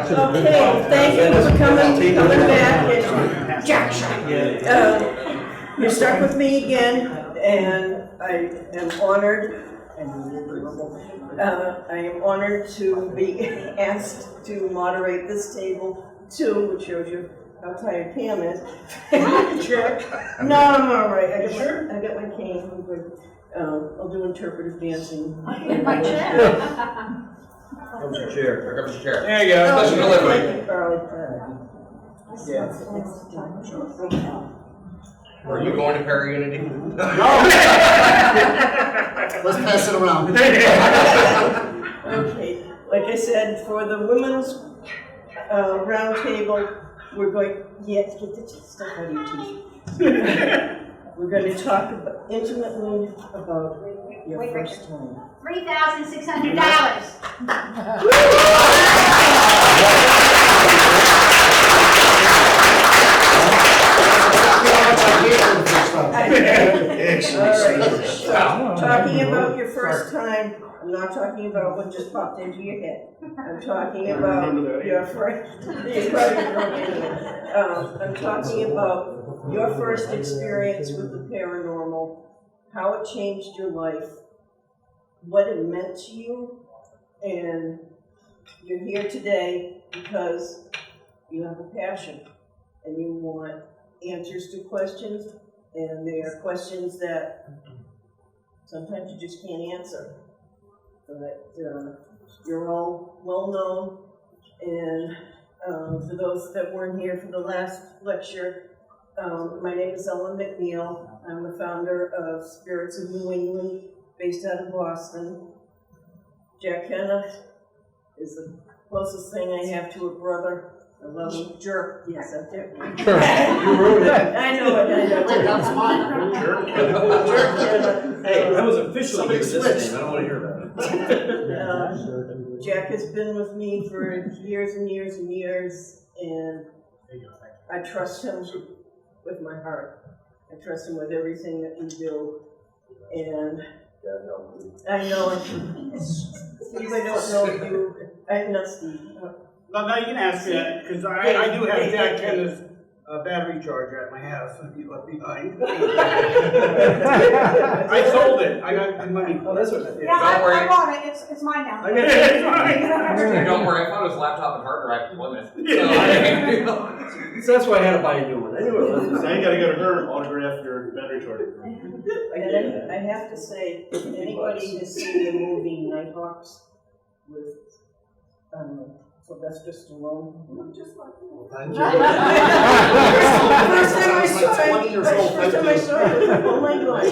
Okay, thank you for coming back. You're stuck with me again, and I am honored. I am honored to be asked to moderate this table too, which shows you how tired Pam is. Sure. No, I'm all right. I got my cane. I'm good. I'll do interpretive dancing. My chair. Comes your chair. Here comes your chair. There you go. Special delivery. Thank you, Carly. Are you going to Para-Unity? No. Let's pass it around. Okay, like I said, for the women's round table, we're going, get the stuff out of your teeth. We're going to talk intimately about your first time. $3,600. Talking about your first time, I'm not talking about what just popped into your head. I'm talking about your first. I'm talking about your first experience with the paranormal, how it changed your life, what it meant to you, and you're here today because you have a passion and you want answers to questions, and they are questions that sometimes you just can't answer. But you're all well known, and for those that weren't here for the last lecture, my name is Ellen McNeil. I'm the founder of Spirits of New England, based out of Boston. Jack Kenna is the closest thing I have to a brother. I love him. Jerk. Yes, I do. Sure. You ruined it. I know it. That's mine. Jerk. Hey, I was officially Somebody here this switched. name. I don't want to hear about it. Jack has been with me for years and years and years, and I trust him with my heart. I trust him with everything that we do, and I know it. Steve, I don't know you. I'm not Steve. No, you can ask that, because I do have Jack Kenna's battery charger at my house that he left behind. I sold it. I got the money. Oh, that's what that is. Yeah, Don't worry. I bought it. It's mine now. It's mine. Don't worry, I found his laptop and hard drive in Plymouth. So that's why I had to buy a new one. Anyway, So you gotta go to her autograph your battery charger. And I have to say, if anybody has seen the movie Nighthawks with Sylvester Stallone, I'm just like, Thank First time I Sounds saw like 20 years old. First time I saw it, I was like, oh my God.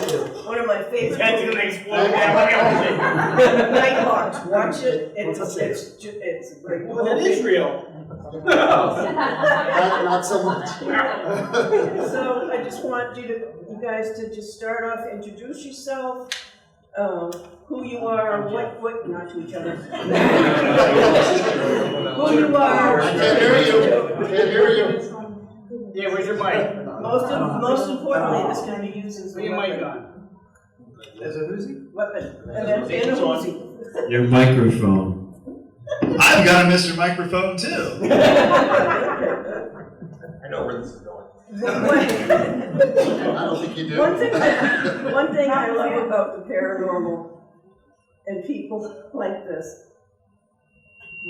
One of my favorites. That's gonna explode. Nighthawks, watch it. It's a great movie. Well, that is real. Not so much. So I just want you guys to just start off, introduce yourself, who you are, what, not to each other. Who you are. I can't hear you. Can't hear you. Yeah, where's your mic? Most importantly, it's going to be used as a Where's your mic on? as a Uzi? weapon. And then and a Uzi. Your microphone. I've got a Mr. Microphone too. I know where this is going. I don't think you do. One thing I love about the paranormal and people like this,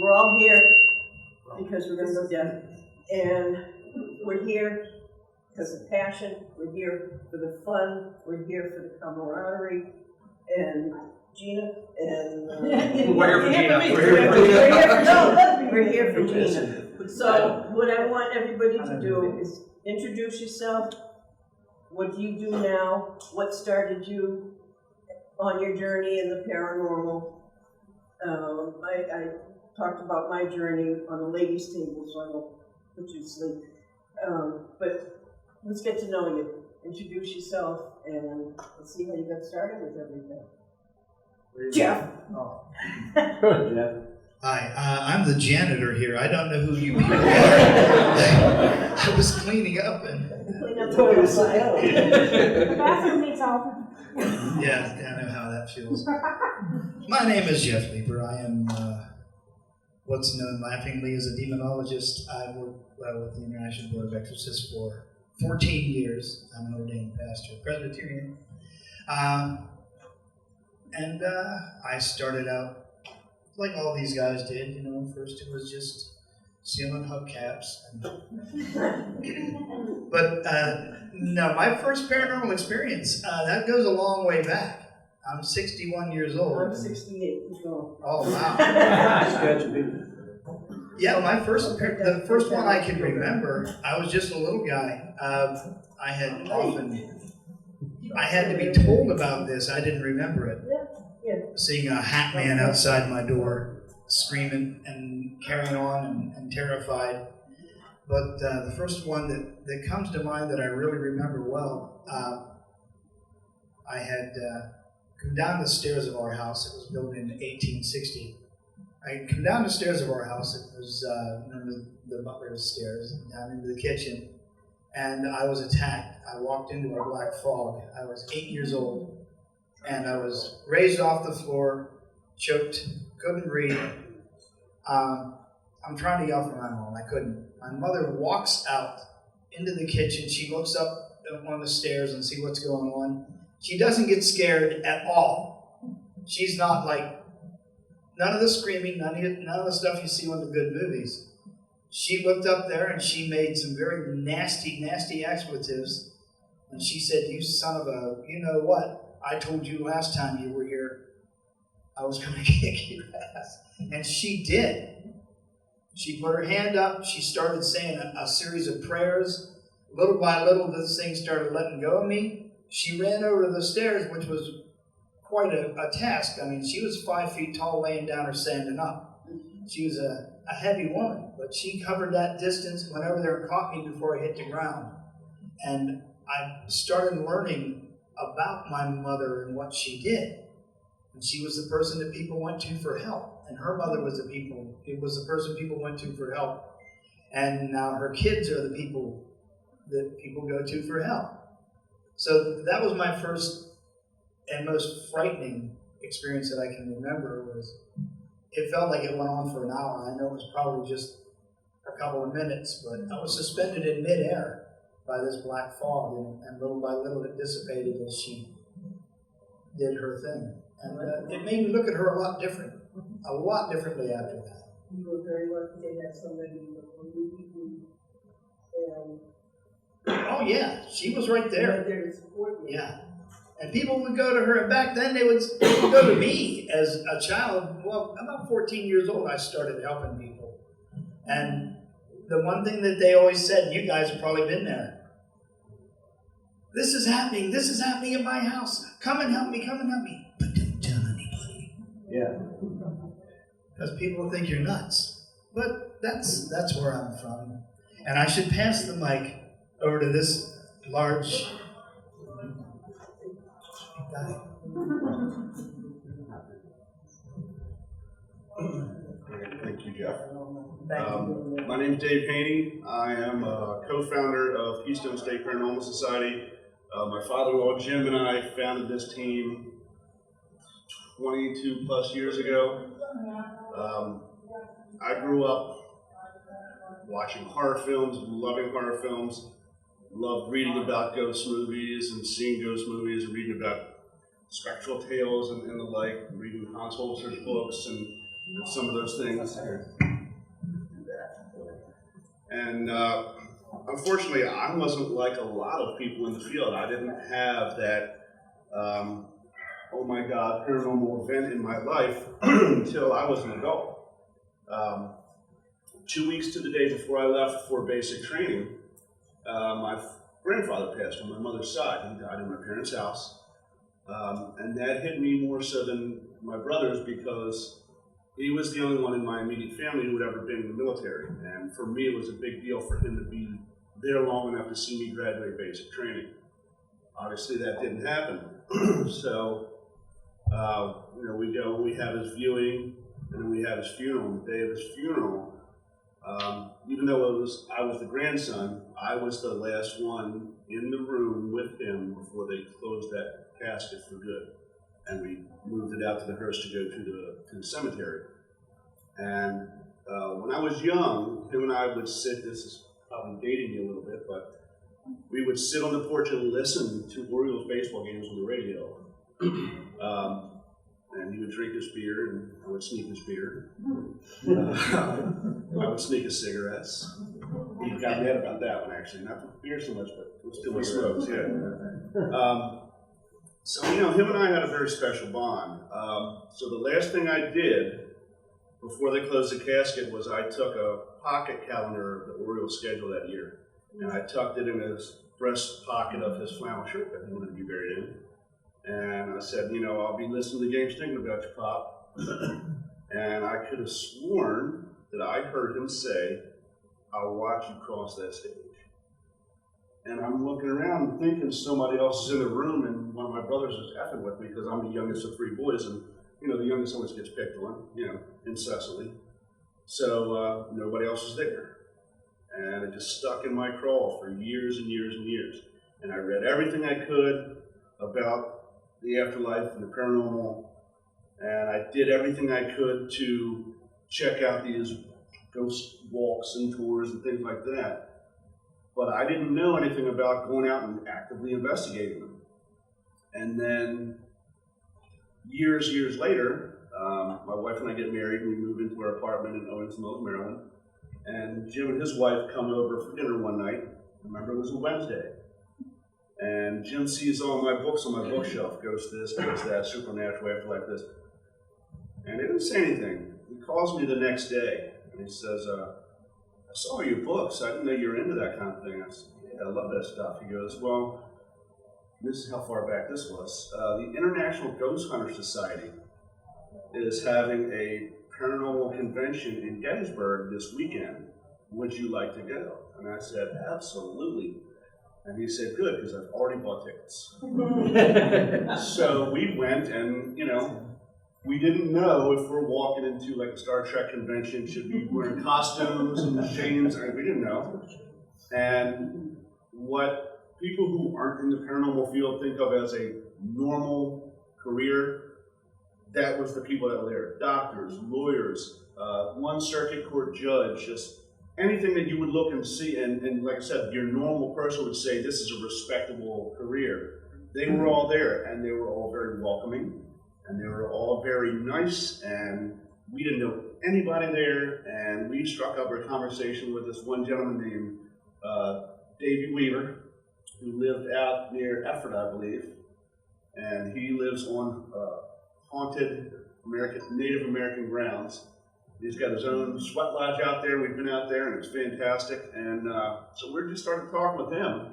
we're all here because we're going to go down. And we're here because of passion, we're here for the fun, we're here for the camaraderie, and Gina, and We're here for Gina. we're here for Gina. So what I want everybody to do is introduce yourself. What do you do now? What started you on your journey in the paranormal? I talked about my journey on the ladies' table, so I won't put you to sleep. But let's get to know you. Introduce yourself, and let's see how you got started with everything. Jeff. Oh. Jeff. Hi, I'm the janitor here. I don't know who you people are. I was cleaning up and Clean up Told me the to sit down. The bathroom needs all. yeah, I know how that feels. My name is Jeff Lieber. I am what's known laughingly as a demonologist. I worked with the International Board of Exorcists for 14 years. I'm an ordained pastor, Presbyterian. And I started out like all these guys did, you know. First it was just sealing hubcaps. But no, my first paranormal experience, that goes a long way back. I'm 61 years old. I'm 68. So. Oh, wow. Sketchy. Yeah, the first one I can remember, I was just a little guy. I had to be told about this. I didn't remember it. Yeah. Seeing a hat man outside my door, screaming and carrying on and terrified. But the first one that comes to mind that I really remember well, I had come down the stairs of our house. It was built in 1860. I come down the stairs of our house. It was the butler's stairs, down into the kitchen, and I was attacked. I walked into a black fog. I was 8 years old, and I was raised off the floor, choked, couldn't breathe. I'm trying to yell for my mom. I couldn't. My mother walks out into the kitchen. She looks up on the stairs and see what's going on. She doesn't get scared at all. She's not like, none of the screaming, none of the stuff you see on the good movies. She looked up there and she made some very nasty, nasty expletives. And she said, "You son of a, you know what? I told you last time you were here, I was going to kick your ass." And she did. She put her hand up. She started saying a series of prayers. Little by little, this thing started letting go of me. She ran over the stairs, which was quite a task. I mean, she was 5 feet tall, laying down or standing up. She was a heavy woman, but she covered that distance, went over there and caught me before I hit the ground. And I started learning about my mother and what she did. And she was the person that people went to for help. And her mother was the person people went to for help. And now her kids are the people that people go to for help. So that was my first and most frightening experience that I can remember. It felt like it went on for an hour. I know it was probably just a couple of minutes, but I was suspended in midair by this black fog, and little by little it dissipated as she did her thing. And it made me look at her a lot differently after that. You were very lucky to have somebody who knew you. Oh yeah, she was right there. There to support you. Yeah. And people would go to her, and back then they would go to me as a child. Well, about 14 years old, I started helping people. And the one thing that they always said, you guys have probably been there. This is happening in my house. Come and help me. But don't tell anybody. Yeah. Because people think you're nuts. But that's where I'm from. And I should pass the mic over to this large guy. Thank you, Jeff. Thank you. My name is Dave Haney. I am a co-founder of Keystone State Paranormal Society. My father-in-law Jim and I founded this team 22 plus years ago. I grew up watching horror films, loving horror films, loved reading about ghost movies and seeing ghost movies and reading about spectral tales and the like, reading Hans Holzer's books and some of those things. And unfortunately, I wasn't like a lot of people in the field. I didn't have that, oh my God, paranormal event in my life until I was an adult. 2 weeks to the day before I left for basic training, my grandfather passed on my mother's side. He died in my parents' house. And that hit me more so than my brothers because he was the only one in my immediate family who had ever been in the military. And for me, it was a big deal for him to be there long enough to see me graduate basic training. Obviously, that didn't happen. So, we go, we have his viewing, and then we have his funeral. The day of his funeral, even though I was the grandson, I was the last one in the room with him before they closed that casket for good. And we moved it out to the hearse to go to the cemetery. And When I was young, him and I would sit, this is probably dating you a little bit, but we would sit on the porch and listen to Orioles baseball games on the radio. And he would drink his beer, and I would sneak his beer. I would sneak his cigarettes. He got mad about that one, actually. Not the beer so much, but it was too much smokes, yeah. So, you know, him and I had a very special bond. So the last thing I did before they closed the casket was I took a pocket calendar of the Orioles schedule that year, and I tucked it in his breast pocket of his flannel shirt that he wanted to be buried in. And I said, you know, I'll be listening to the games thinking about you, Pop. And I could have sworn that I heard him say, I'll watch you cross that stage. And I'm looking around thinking somebody else is in the room, and one of my brothers is effing with me because I'm the youngest of 3 boys, and you know, the youngest always gets picked on, you know, incessantly. So nobody else was there. And it just stuck in my craw for years and years and years. And I read everything I could about the afterlife and the paranormal, and I did everything I could to check out these ghost walks and tours and things like that. But I didn't know anything about going out and actively investigating them. And then years later, my wife and I get married, and we move into our apartment in Owings Mills, Maryland. And Jim and his wife come over for dinner one night. I remember it was a Wednesday. And Jim sees all my books on my bookshelf, Ghost this, Ghost that, Supernatural, Afterlife this. And he didn't say anything. He calls me the next day, and he says, I saw your books. I didn't know you were into that kind of thing. I said, yeah, I love that stuff. He goes, well, this is how far back this was. The International Ghost Hunter Society is having a paranormal convention in Gettysburg this weekend. Would you like to go? And I said, absolutely. And he said, good, because I've already bought tickets. So we went, and, you know, we didn't know if we're walking into like a Star Trek convention, should be wearing costumes and chains, we didn't know. And what people who aren't in the paranormal field think of as a normal career, that was the people that were there. Doctors, lawyers, one circuit court judge, just anything that you would look and see, and like I said, your normal person would say this is a respectable career. They were all there, and they were all very welcoming, and they were all very nice, and we didn't know anybody there, and we struck up a conversation with this one gentleman named Davey Weaver, who lived out near Effort, I believe, and he lives on haunted Native American grounds. He's got his own sweat lodge out there. We've been out there, and it's fantastic. And so we just started talking with him.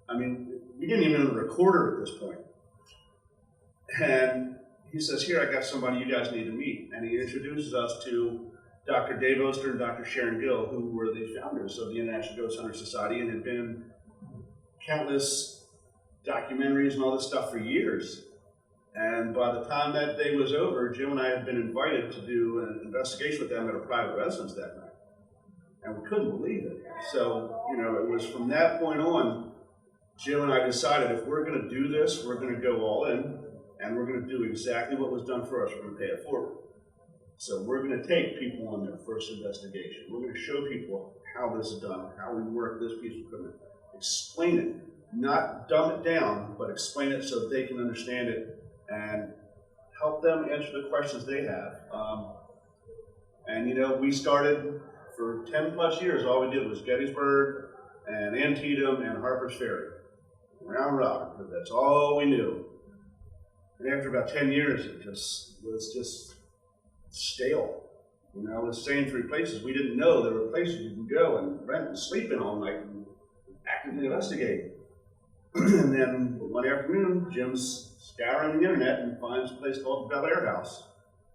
I mean, we didn't even have a recorder at this point. And he says, here, I got somebody you guys need to meet. And he introduces us to Dr. Dave Oster and Dr. Sharon Gill, who were the founders of the International Ghost Hunter Society and had been countless documentaries and all this stuff for years. And by the time that day was over, Jim and I had been invited to do an investigation with them at a private residence that night. And we couldn't believe it. So, you know, it was from that point on, Jim and I decided if we're going to do this, we're going to go all in, and we're going to do exactly what was done for us. We're going to pay it forward. So we're going to take people on their first investigation. We're going to show people how this is done, how we work this piece of equipment, explain it, not dumb it down, but explain it so they can understand it and help them answer the questions they have. And you know, we started for 10 plus years, all we did was Gettysburg and Antietam and Harper's Ferry. Round robin, because that's all we knew. And after about 10 years, it just was just stale. You know, the same 3 places. We didn't know there were places you could go and rent and sleep in all night and actively investigate. And then one afternoon, Jim's scouring the internet and finds a place called Bel Air House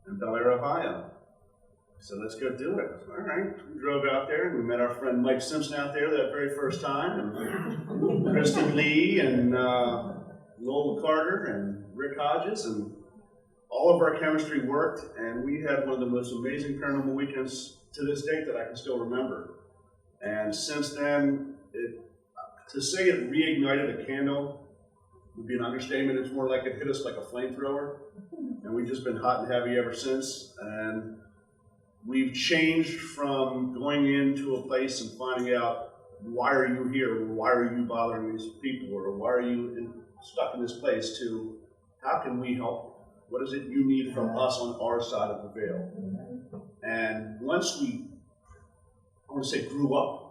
in Bel Air, Ohio. So let's go do it. All right, we drove out there and we met our friend Mike Simpson out there that very first time, and Kristen Lee and Lowell Carter and Rick Hodges, and all of our chemistry worked, and we had one of the most amazing paranormal weekends to this date that I can still remember. And since then, to say it reignited a candle would be an understatement. It's more like it hit us like a flamethrower, and we've just been hot and heavy ever since. And we've changed from going into a place and finding out, why are you here? Why are you bothering these people? Or why are you stuck in this place? To how can we help? What is it you need from us on our side of the veil? And once we, I want to say, grew up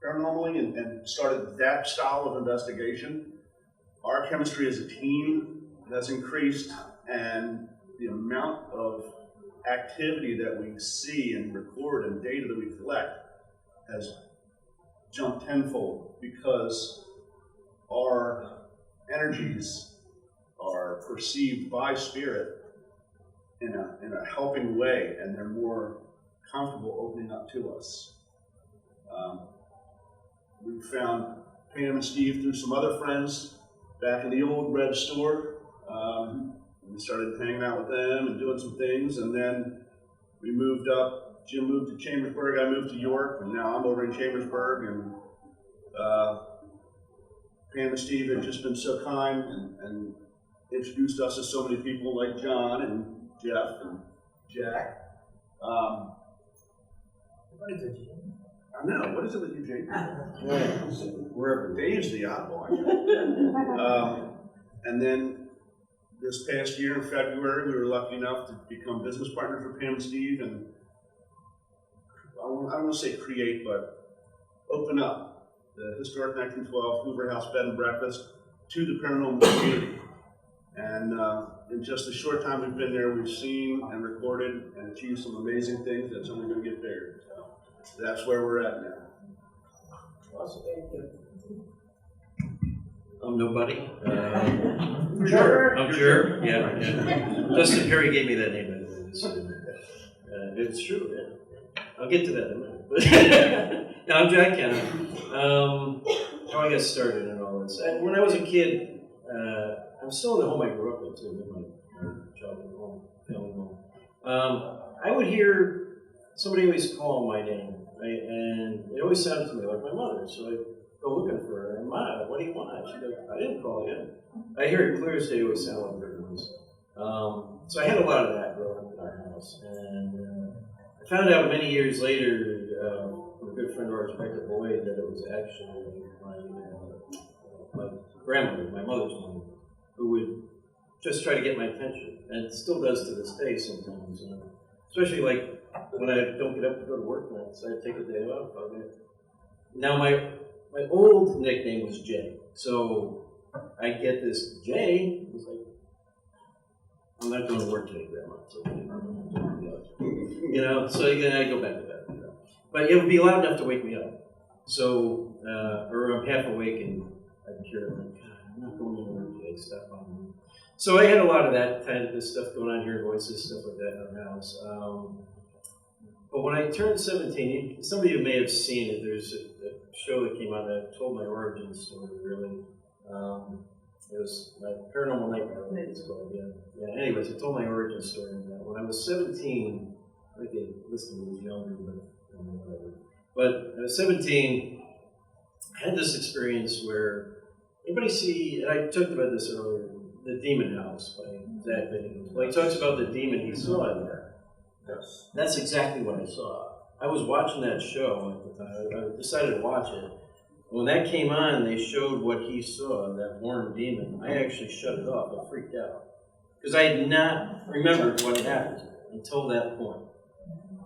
paranormally and started that style of investigation, our chemistry as a team has increased, and the amount of activity that we see and record and data that we collect has jumped tenfold, because our energies are perceived by spirit in a helping way, and they're more comfortable opening up to us. We found Pam and Steve through some other friends back in the old red store. We started hanging out with them and doing some things, and then we moved up. Jim moved to Chambersburg, I moved to York, and now I'm over in Chambersburg. And Pam and Steve have just been so kind and introduced us to so many people like John and Jeff and Jack. What is it? I know, what is it with you, Jake? Wherever. Dave's the oddball. And then this past year in February, we were lucky enough to become business partners with Pam and Steve, and I don't want to say create, but open up the historic 1912 Hoover House Bed and Breakfast to the paranormal community. And in just the short time we've been there, we've seen and recorded and achieved some amazing things that's only going to get bigger. So that's where we're at now. Awesome, thank you. I'm nobody. Sure. I'm sure. Yeah. Justin Perry gave me that name, by the way. So, it's true. Yeah. I'll get to that in a minute. No, I'm Jack Kennan. How I got started and all this. When I was a kid, I'm still in the home I grew up in too, in my childhood home, family home. I would hear somebody always call my name, right? And it always sounded to me like my mother. So I'd go looking for her. And Ma, what do you want? She'd go, I didn't call you. I hear it clear as day, always sound like her voice. So I had a lot of that growing up in our house. And I found out many years later from a good friend of ours, Rebecca Boyd, that it was actually my grandmother, my mother's mom, who would just try to get my attention, and still does to this day sometimes. Especially like when I don't get up to go to work nights, I take a day off. Now my old nickname was Jay, so I get this Jay. It's like, I'm not going to work today, Grandma. So, so again, I go back to that. But it would be loud enough to wake me up. So, or I'm half awake and I'd hear it like, God, I'm not going to work today, stop on me. So I had a lot of that kind of this stuff going on here, voices, stuff like that in our house. But when I turned 17, some of you may have seen it. There's a show that came out that told my origin story, really. It was my Paranormal Nightmare, I think it's called, yeah. Anyways, it told my origin story in that. When I was 17, I think they listed me as younger, but whatever. But I was 17, I had this experience where, anybody see, and I talked about this earlier, The Demon House by Zach Bagans. Well, he talks about the demon he saw in there. Yes. That's exactly what I saw. I was watching that show at the time. I decided to watch it. When that came on, they showed what he saw, that horned demon. I actually shut it off. I freaked out. Because I had not remembered what had happened until that point.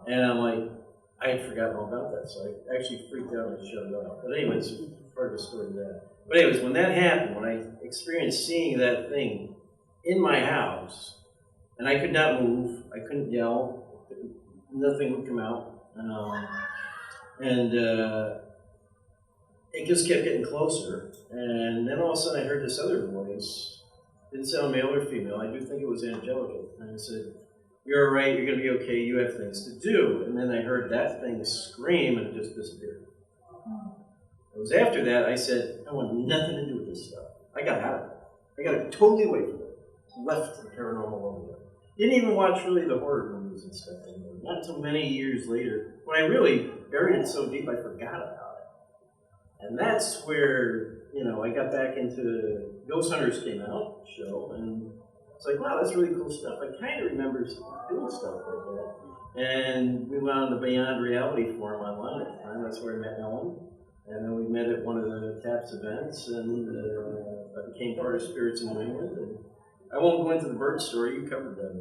And I'm like, I had forgotten all about that. So I actually freaked out and shut it off. But anyways, part of the story of that. But anyways, when that happened, when I experienced seeing that thing in my house, and I could not move, I couldn't yell, nothing would come out. It just kept getting closer, and then all of a sudden I heard this other voice. Didn't sound male or female. I do think it was angelic. And it said, "You're all right. You're going to be okay. You have things to do." And then I heard that thing scream, and it just disappeared. It was after that I said, "I want nothing to do with this stuff." I got out of it. I got totally away from it. Left the paranormal alone. Didn't even watch really the horror movies and stuff anymore. Not until many years later, when I really buried it so deep I forgot about it. And that's where, I got back into Ghost Hunters came out show, and it's like, wow, that's really cool stuff. I kind of remember doing stuff like that. And we went on the Beyond Reality Forum online at the time. That's where I met Ellen. And then we met at one of the TAPS events, and I became part of Spirits in New England. And I won't go into the bird story, you covered that.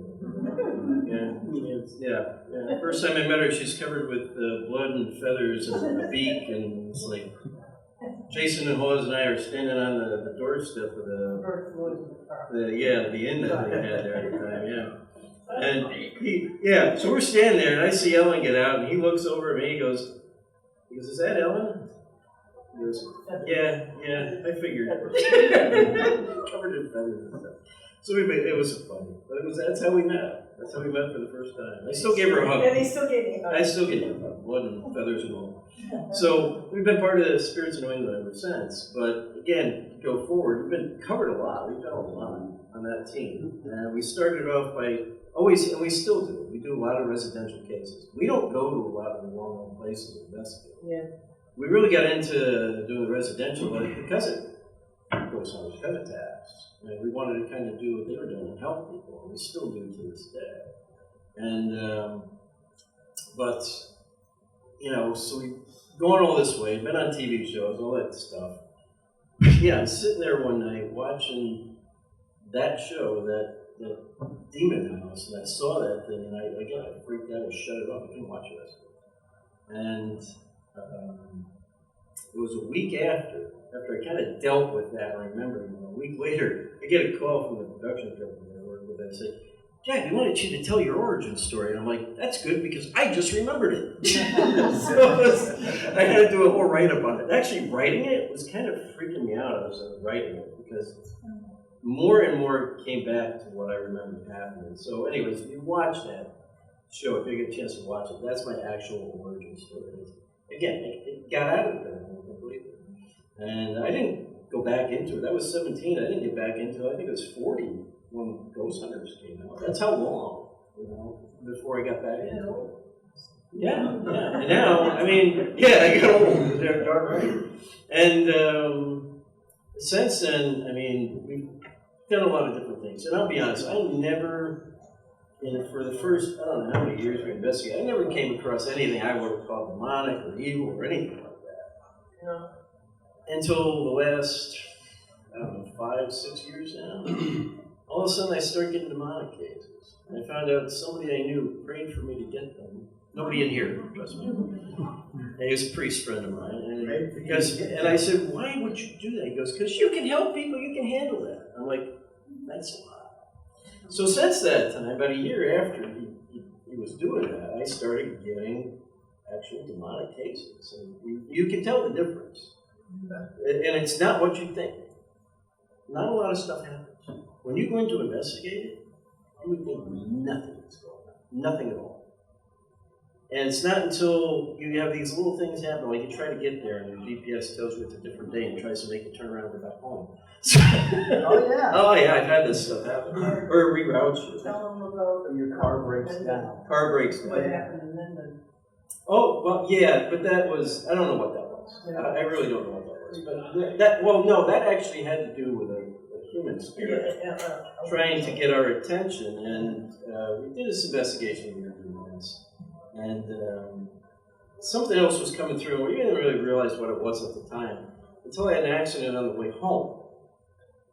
Yeah. First time I met her, she's covered with blood and feathers and a beak, and it's like, Jason and Hawes and I are standing on the doorstep of the inn that they had there at the time, yeah. And so we're standing there, and I see Ellen get out, and he looks over at me, he goes, is that Ellen? He goes, yeah, I figured. Covered in feathers and stuff. So it was funny. But that's how we met. That's how we met for the first time. I still gave her a hug. And he still gave me a hug. I still get a hug, blood and feathers and all. So we've been part of the Spirits of New England ever since. But again, go forward, we've been covered a lot. We've done a lot on that team. We started off by always, and we still do. We do a lot of residential cases. We don't go to a lot of the well-known places to investigate. Yeah. We really got into doing the residential because of tax. And we wanted to kind of do what they were doing and help people. And we still do to this day. And but so we going all this way, been on TV shows, all that stuff. Yeah, I'm sitting there one night watching that show, that Demon House, and I saw that thing, and I freaked out and shut it off. I couldn't watch the rest of it. And it was a week after I kind of dealt with that, I remember, a week later, I get a call from the production company I work with, and they say, Jack, we wanted you to tell your origin story. And I'm like, that's good because I just remembered it. So I had to do a whole write-up on it. Actually, writing it was kind of freaking me out as I was writing it because more and more came back to what I remember happening. So anyways, if you watch that show, if you get a chance to watch it, that's my actual origin story. Again, it got out of there completely. And I didn't go back into it. I was 17. I didn't get back into it. I think it was 40 when Ghost Hunters came out. That's how long, before I got back into it. Yeah. And now, I got old. Dark right. And since then, we've done a lot of different things. And I'll be honest, I never, for the first, I don't know how many years we investigated, I never came across anything I would have called demonic or evil or anything like that. No. Until the last, 5-6 years now. All of a sudden I started getting demonic cases. And I found out somebody I knew prayed for me to get them. Nobody in here, trust me. He was a priest friend of mine. And I said, why would you do that? He goes, because you can help people, you can handle that. I'm like, that's a lot. So since that time, about a year after he was doing that, I started getting actual demonic cases. And you can tell the difference. And it's not what you think. Not a lot of stuff happens. When you go in to investigate it, you would think nothing is going on. Nothing at all. And it's not until you have these little things happen, like you try to get there and your GPS tells you it's a different day and tries to make you turn around and go back home. Oh yeah, I've had this stuff happen. Or it reroutes you. Tell them about Your car breaks down. Car breaks down. what happened in London. Oh, well, yeah, but that was, I don't know what that was. I really don't know what that was. But that actually had to do with a human spirit trying to get our attention. And we did this investigation we were doing this. And something else was coming through, and we didn't really realize what it was at the time until I had an accident on the way home.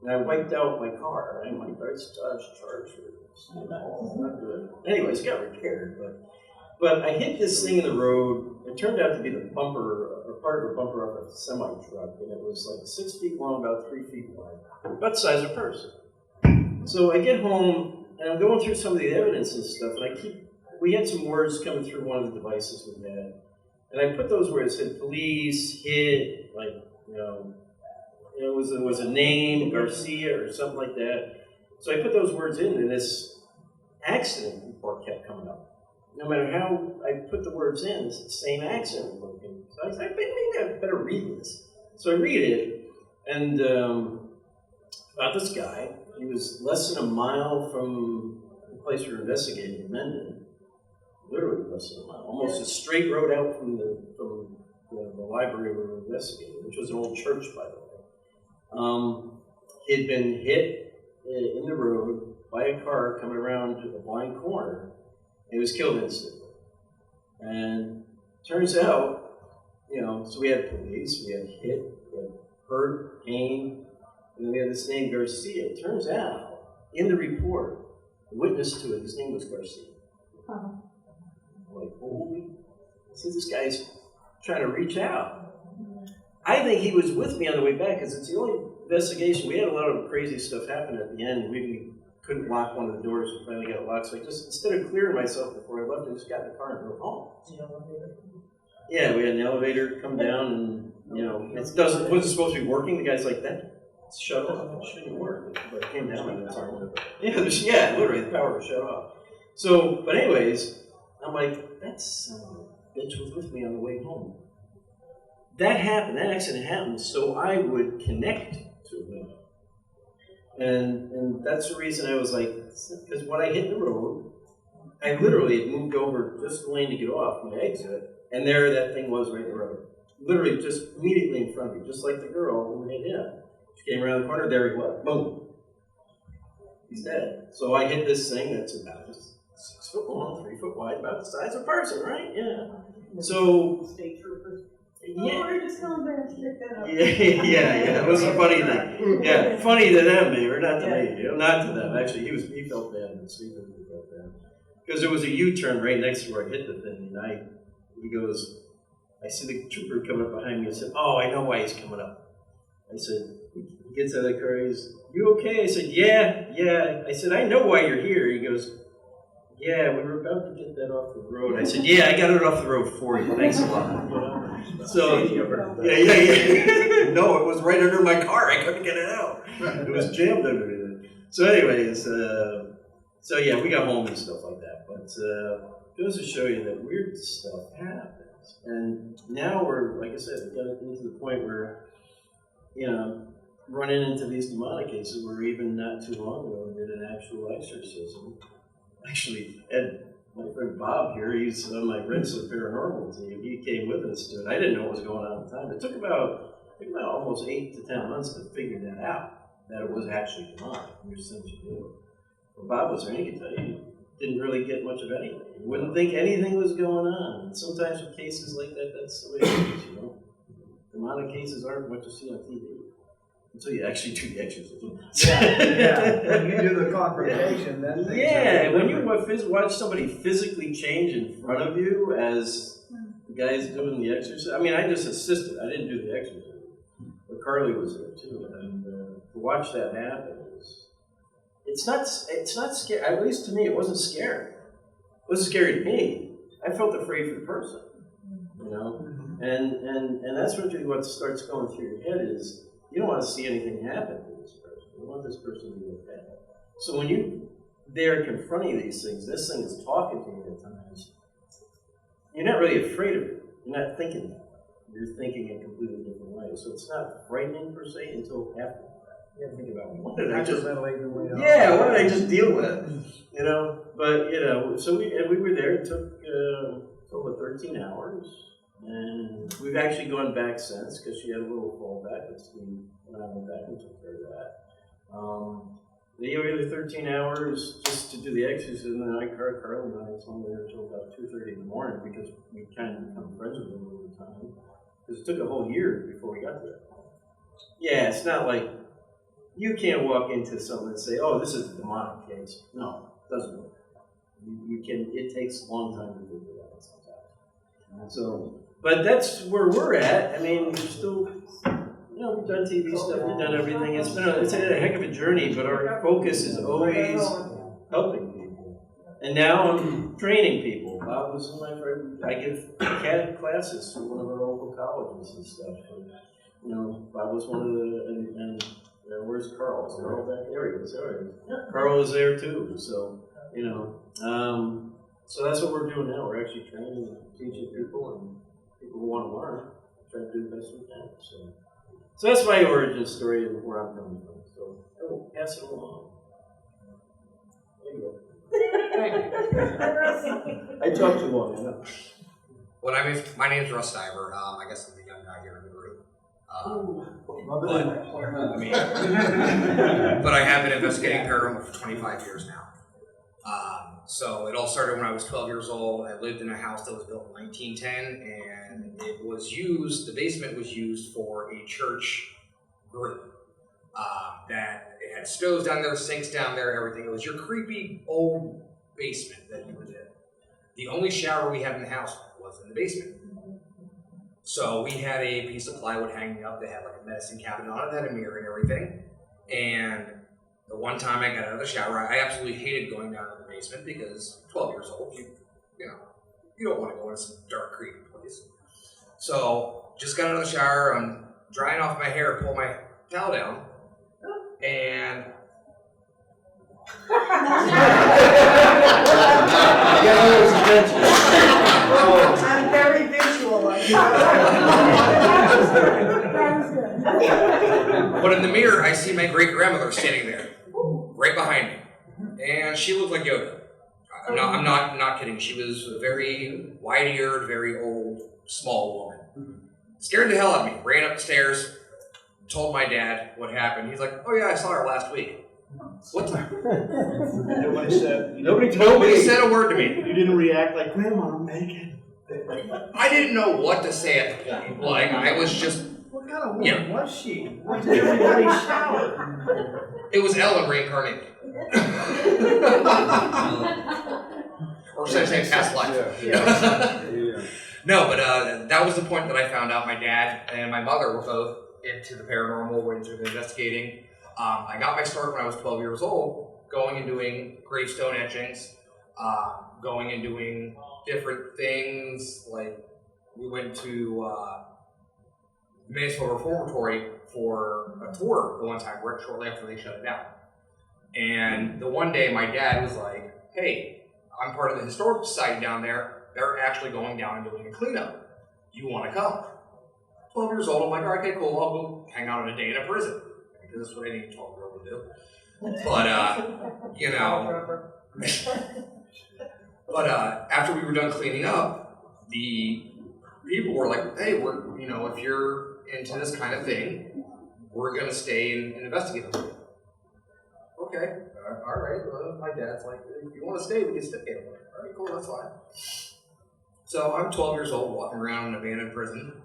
And I wiped out my car. My car's Dodge Charger. Not good. Anyways, it got repaired, but I hit this thing in the road. It turned out to be the bumper, or part of a bumper of a semi-truck, and it was like 6 feet long, about 3 feet wide, about the size of a person. So I get home, and I'm going through some of the evidence and stuff, and we had some words coming through one of the devices we had, and I put those words, said police, hit, it was a name, Garcia or something like that. So I put those words in, and this accident report kept coming up. No matter how I put the words in, it's the same accident report. So I said, maybe I better read this. So I read it, and about this guy. He was less than a mile from the place we were investigating in Mendon. Literally less than a mile. Almost a straight road out from the library we were investigating, which was an old church, by the way. He'd been hit in the road by a car coming around to the blind corner. He was killed instantly. And turns out, so we had police, we had hit, we had hurt, pain, and then we had this name Garcia. It turns out, in the report, the witness to it, his name was Garcia. I'm like, holy, so this guy's trying to reach out. I think he was with me on the way back because it's the only investigation. We had a lot of crazy stuff happen at the end. We couldn't lock one of the doors. We finally got it locked. So I just, instead of clearing myself before I left, I just got in the car and drove home. Yeah, we had an elevator come down and, it wasn't supposed to be working. The guy's like, that's shut off. It shouldn't work. But it came down and it's on. Yeah, literally, the power was shut off. So, but anyways, I'm like, that son of a bitch was with me on the way home. That happened, that accident happened, so I would connect to him. And that's the reason I was like, because when I hit the road, I literally had moved over just the lane to get off my exit, and there that thing was right in the road. Literally just immediately in front of me, just like the girl who hit him. She came around the corner, there he was, boom. He's dead. So I hit this thing that's about 6 foot long, 3 foot wide, about the size of a person, right? Yeah. So, State troopers. yeah. We're just going to stick that up. Yeah, it was a funny thing. Yeah, funny to them, maybe, or not to me. Not to them. Actually, he felt bad, and Stephen felt bad. Because there was a U-turn right next to where I hit the thing, and he goes, I see the trooper coming up behind me. I said, oh, I know why he's coming up. I said, he gets out of the car, he's, you okay? I said, yeah. I said, I know why you're here. He goes, yeah, we were about to get that off the road. I said, yeah, I got it off the road for you. Thanks a lot. So, yeah. No, it was right under my car. I couldn't get it out. It was jammed underneath it. So anyways, so yeah, we got home and stuff like that. But it goes to show you that weird stuff happens. And now we're, like I said, we got into the point where, running into these demonic cases where even not too long ago did an actual exorcism. Actually, Ed, my friend Bob here, he's on my Redstone Paranormal team. He came with us to it. I didn't know what was going on at the time. It took about almost 8 to 10 months to figure that out, that it was actually demonic. There's things you do. Well, Bob was there, and he could tell you, he didn't really get much of anything. You wouldn't think anything was going on. And sometimes with cases like that, that's the way it is, Demonic cases aren't what you see on TV. Until you actually do the exorcism. Yeah. When you do the confrontation, then things are when you watch somebody physically change in front of you as the guy's doing the exorcism. I mean, I just assisted. I didn't do the exorcism. But Carly was there too. And to watch that happen, it's not scary. At least to me, it wasn't scary. It wasn't scary to me. I felt afraid for the person. And that's what starts going through your head is, you don't want to see anything happen to this person. You want this person to be okay. So when you're there confronting these things, this thing is talking to you at times, you're not really afraid of it. You're not thinking that way. You're thinking in a completely different way. So it's not frightening per se until after that. You have to think about what did I just deal with? But so we were there. It took over 13 hours. And we've actually gone back since because she had a little fallback. When I went back and took care of that. We were 13 hours just to do the exorcism, and Carly and I was only there until about 2:30 in the morning because we kind of become friends with them over time. Because it took a whole year before we got to that point. Yeah, it's not like you can't walk into something and say, "Oh, this is a demonic case." No, it doesn't work. You can. It takes a long time to figure that out sometimes. So. But that's where we're at. I mean, we're still, we've done TV stuff, we've done everything. It's a heck of a journey, but our focus is always helping people. And now I'm training people. Bob was my friend. I give CAD classes to one of our local colleges and stuff. And, Bob was one of and where's Carl? Is Carl back there? He is. Carl was there too. So, so that's what we're doing now. We're actually training and teaching people and people who want to learn, try to do the best we can. So that's my origin story and where I'm coming from. So I will pass it along. There you go. I talked too long, I know. My name is Russ Diver. I guess I'm the young guy here in the group. But I have been investigating paranormal for 25 years now. So it all started when I was 12 years old. I lived in a house that was built in 1910, and it was used, the basement was used for a church group. That it had stoves down there, sinks down there, everything. It was your creepy old basement that you were in. The only shower we had in the house was in the basement. So we had a piece of plywood hanging up that had like a medicine cabinet on it, that had a mirror and everything. And the one time I got out of the shower, I absolutely hated going down to the basement because 12 years old, you know, you don't want to go into some dark, creepy place. So just got out of the shower, I'm drying off my hair, pull my towel down, and I'm very visual. but in the mirror, I see my great grandmother standing there, right behind me, and she looked like Yoda. I'm not kidding. She was a very wide-eared, very old, small woman. Scared the hell out of me. Ran up the stairs, told my dad what happened. He's like, "Oh yeah, I saw her last week." What time? Nobody told Nobody me. said a word to me. You didn't react like, Grandma, I'm naked. I didn't know what to say at the point. Like, I was just, What kind of Yeah. woman was she? Why did everybody shower? it was Ellen reincarnated. Or should I say past life? Yeah. No, but that was the point that I found out my dad and my mother were both into the paranormal, were into investigating. I got my start when I was 12 years old, going and doing gravestone etchings, going and doing different things. Like, we went to the Municipal Reformatory for a tour the one time, right shortly after they shut it down. And the one day my dad was like, "Hey, I'm part of the historical society down there. They're actually going down and doing a cleanup. You want to come?" 12 years old, I'm like, "All right, okay, cool. I'll go hang out on a day in a prison." Because that's what any 12-year-old would do. But, you know. But after we were done cleaning up, the people were like, "Hey, we're, you know, if you're into this kind of thing, we're going to stay and investigate it." Okay, all right. Well, my dad's like, "If you want to stay, we can stay." I'm like, "All right, cool, that's fine." So I'm 12 years old, walking around an abandoned prison.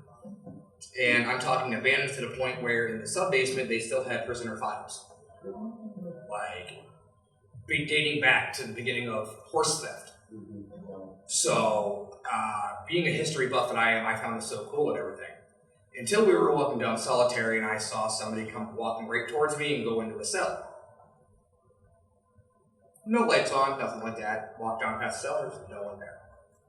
And I'm talking abandoned to the point where in the sub-basement, they still had prisoner files. Like, dating back to the beginning of horse theft. So, being a history buff that I am, I found this so cool and everything. Until we were walking down Solitary and I saw somebody come walking right towards me and go into a cell. No lights on, nothing like that. Walk down past the cell, there's no one there.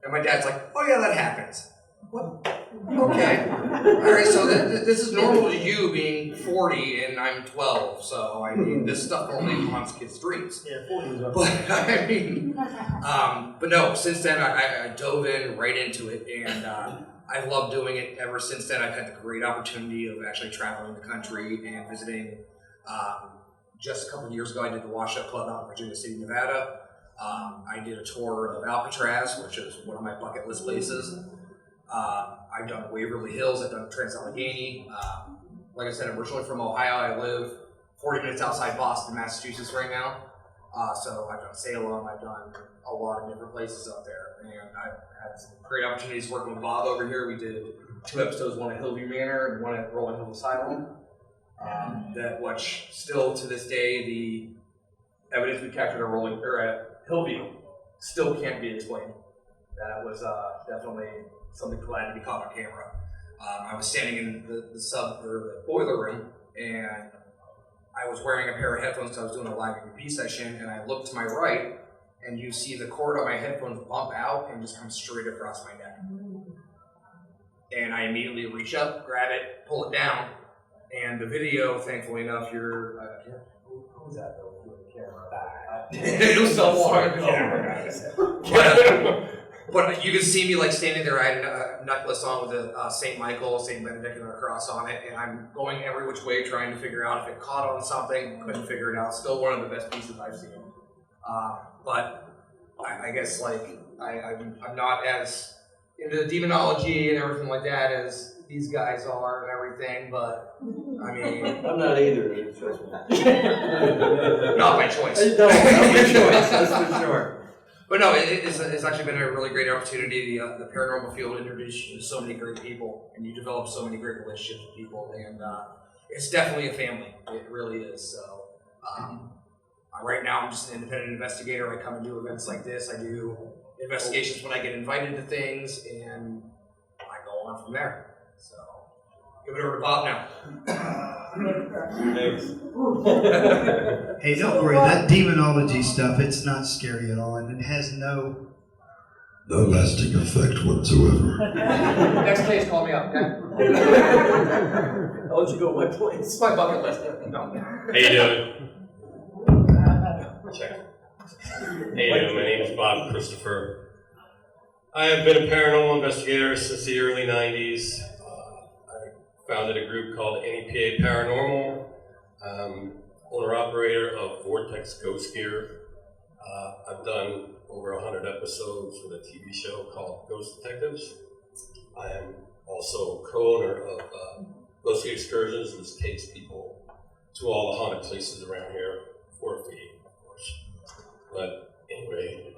And my dad's like, "Oh yeah, that happens." What? Okay. All right, so this is normal to you being 40 and I'm 12. So, I mean, this stuff normally haunts kids' dreams. Yeah, 40 was up. But, I mean, but no, since then I dove in right into it, and I've loved doing it ever since then. I've had the great opportunity of actually traveling the country and visiting. Just a couple of years ago, I did the Wash Up Club out in Virginia City, Nevada. I did a tour of Alcatraz, which is one of my bucket list places. I've done Waverly Hills, I've done Trans-Allegheny. Like I said, I'm originally from Ohio. I live 40 minutes outside Boston, Massachusetts right now. So I've done Salem, I've done a lot of different places up there. And I've had some great opportunities working with Bob over here. We did 2 episodes, one at Hillview Manor and one at Rolling Hill Asylum. Which still to this day, the evidence we captured at Hillview still can't be explained. That was definitely something glad to be caught on camera. I was standing in the boiler room, and I was wearing a pair of headphones because I was doing a live EVP session, and I looked to my right, and you see the cord on my headphones bump out and just come straight across my neck. And I immediately reach up, grab it, pull it down, and the video, thankfully enough, who was that though? It was so long ago. But you can see me like standing there. I had a necklace on with a St. Michael, St. Benedict, and a cross on it, and I'm going every which way trying to figure out if it caught on something. Couldn't figure it out. Still one of the best pieces I've seen. But I guess like I'm not as into demonology and everything like that as these guys are and everything. But I mean, I'm not either. Trust me. not by choice. No, not by choice. That's for sure. But no, it's actually been a really great opportunity. The paranormal field introduced you to so many great people, and you develop so many great relationships with people, and it's definitely a family. It really is. So right now, I'm just an independent investigator. I come and do events like this. I do investigations when I get invited to things, and I go on from there. So give it over to Bob now. Thanks. Hey, don't worry, that demonology stuff, it's not scary at all, and it has no lasting effect whatsoever. Next case, call me up. Okay? I'll let you go with my points. It's my bucket list. No. How you doing? Check. How you doing? My name is Bob Christopher. I have been a paranormal investigator since the early 90s. I founded a group called NEPA Paranormal, owner-operator of Vortex Ghost Gear. I've done over 100 episodes for the TV show called Ghost Detectives. I am also co-owner of Ghost Gear Excursions, which takes people to all the haunted places around here for a fee, of course. But anyway,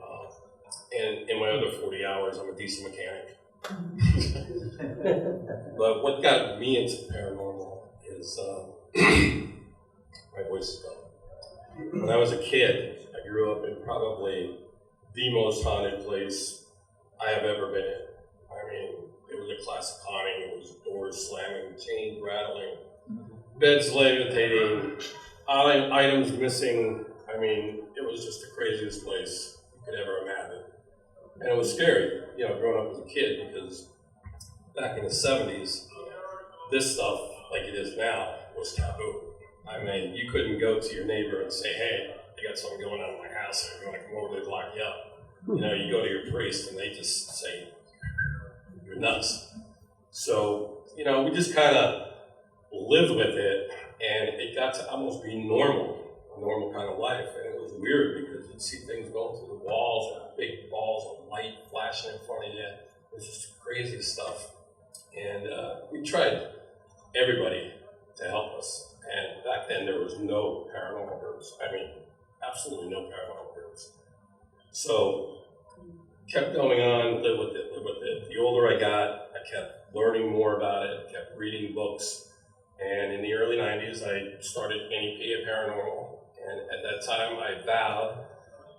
and in my other 40 hours, I'm a diesel mechanic. But what got me into paranormal is my voice is gone. When I was a kid, I grew up in probably the most haunted place I have ever been in. I mean, it was a classic haunting. It was doors slamming, chains rattling, beds levitating, items missing. I mean, it was just the craziest place you could ever imagine. And it was scary, you know, growing up as a kid, because back in the 70s, this stuff, like it is now, was taboo. I mean, you couldn't go to your neighbor and say, hey, I got something going on in my house, and if you want to come over, they'd lock you up. You know, you go to your priest, and they just say, you're nuts. So, you know, we just kind of lived with it, and it got to almost be normal, a normal kind of life. And it was weird, because you'd see things going through the walls, and big balls of light flashing in front of you. It was just crazy stuff. And we tried everybody to help us. And back then there was no paranormal groups. I mean, absolutely no paranormal groups. So kept going on, lived with it. The older I got, I kept learning more about it, kept reading books. And in the early 90s, I started NEPA Paranormal. And at that time, I vowed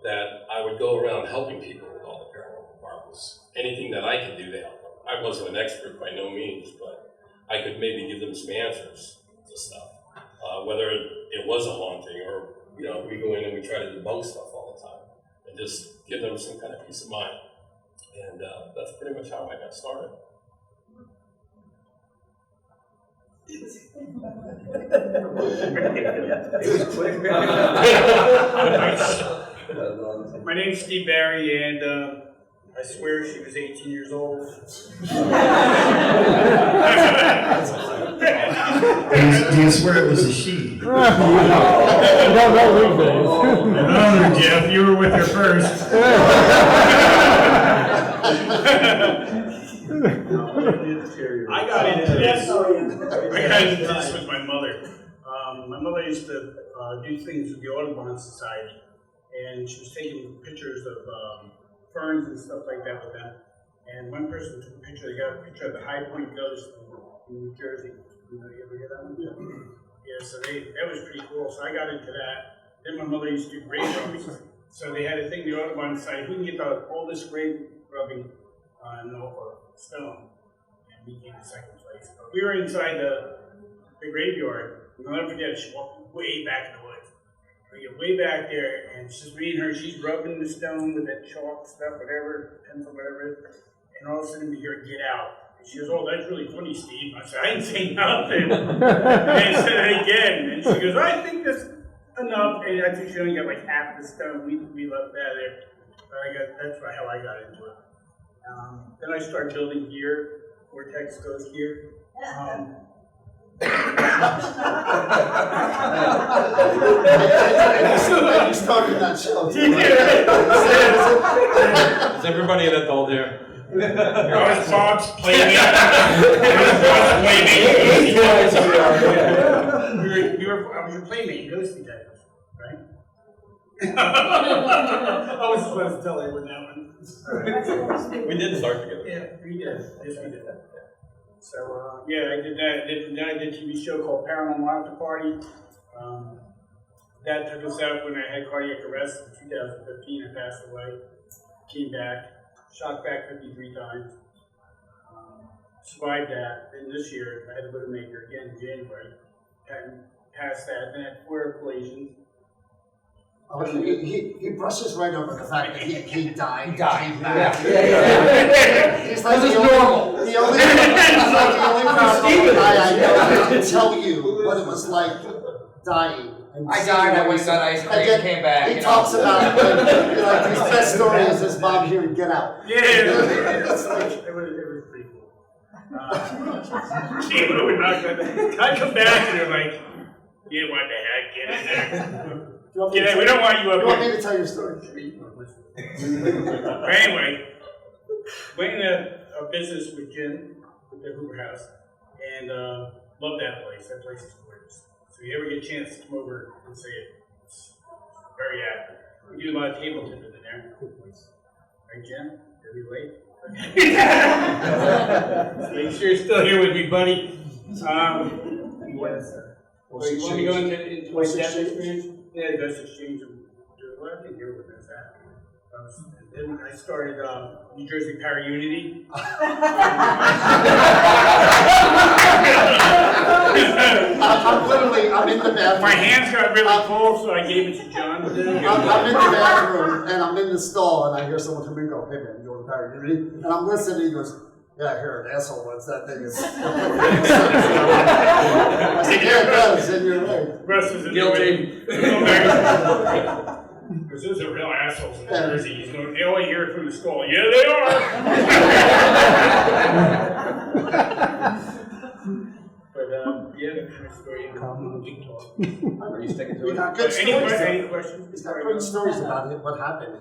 that I would go around helping people with all the paranormal problems. Anything that I could do to help them. I wasn't an expert by no means, but I could maybe give them some answers to stuff. Whether it was a haunting, or, you know, we go in and we try to debunk stuff all the time and just give them some kind of peace of mind. And that's pretty much how I got started. My name's Steve Barry, and I swear she was 18 years old. Do you swear it was a she? No, Jeff, you were with her first. I got into this with my mother. My mother used to do things with the Audubon Society, and she was taking pictures of ferns and stuff like that with them. And one person took a picture, they got a picture of the High Point Ghost in New Jersey. You ever hear that one? Yeah, so that was pretty cool. So I got into that. Then my mother used to do grave rubbing. So they had a thing, the Audubon Society, who can get the oldest grave rubbing stone? And we came in second place. But we were inside the graveyard. I'll never forget, she walked way back in the woods. We get way back there, and it's just me and her. She's rubbing the stone with that chalk stuff, whatever, pencil, whatever it is. And all of a sudden we hear, get out. And she goes, oh, that's really funny, Steve. I said, I didn't say nothing. And I said it again. And she goes, I think that's enough. And I think she only got like half the stone. We left that there. But that's how I got into it. Then I started building gear, Vortex Ghost Gear. You started that show. Is everybody an adult here? I was Bob's playmate. I was your playmate in Ghost Detectives, right? I was supposed to tell everyone that one. We did start together. Yeah, we did. Yes, we did. So, yeah, I did that. Then I did a TV show called Paranormal After Party. That took us out when I had cardiac arrest in 2015. I passed away. Came back, shot back 53 times. Survived that. Then this year, I had a widowmaker again in January. And passed that. Then I had 4 ablation. He brushes right over the fact that he died. He died. Came back. Yeah. He's like This is he's normal. like the only paranormal guy I know that can tell you what it was like dying. And I died, I went and got ice cream, then came back. He talks about like his best story is his mom here and Get Out. Yeah, it was pretty cool. I come back and they're like, yeah, what the heck, get in there. Yeah, we don't want you up You want me here. to tell your story? But anyway, went into a business with Jim, with the Hoover House, and love that place. That place is gorgeous. So if you ever get a chance to come over and see it, it's very active. We do a lot of table tipping in there. Right, Jim? Are we late? Make sure you're still here with me, buddy. You want me to go into my dad's experience? Yeah, that's exchange. Well, I think everyone does that. Then I started New Jersey Para Unity. I'm in the bathroom. My hands got really full, so I gave it to John. I'm in the bathroom and I'm in the stall and I hear someone come in and go, hey man, you want to Para Unity? And I'm listening and he goes, yeah, I hear an asshole once that thing is. I said, yeah, it does, and you're right. Russ was Guilty. Because those are real assholes in New Jersey. He's going, they only hear it from the stall. Yeah, they are. But yeah, the kind of story in big talk. Are you sticking to We it? got good stories. Any questions? He's got great stories about it, what happened.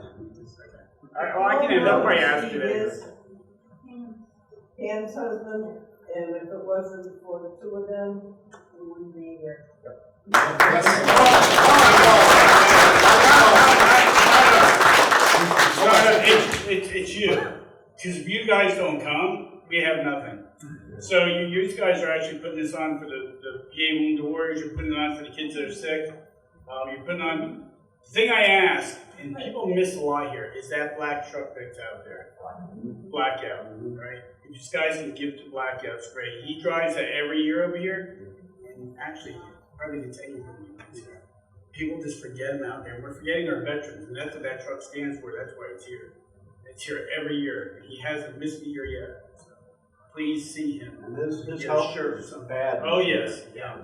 I can end up by asking He it. is Dan's husband, and if it wasn't for the 2 of them, we wouldn't be here. It's you. Because if you guys don't come, we have nothing. So you guys are actually putting this on for the PA Wounded Warriors, you're putting it on for the kids that are sick. You're putting on, the thing I ask, and people miss a lot here, is that black truck that's out there. Blackout, right? If you guys can give to Blackout, it's great. He drives that every year over here, and actually, hardly gets anything. People just forget him out there. We're forgetting our veterans, and that's what that truck stands for. That's why it's here. It's here every year. He hasn't missed a year yet. So please see him. And his Get health a shirt. is bad. Oh yes, yeah.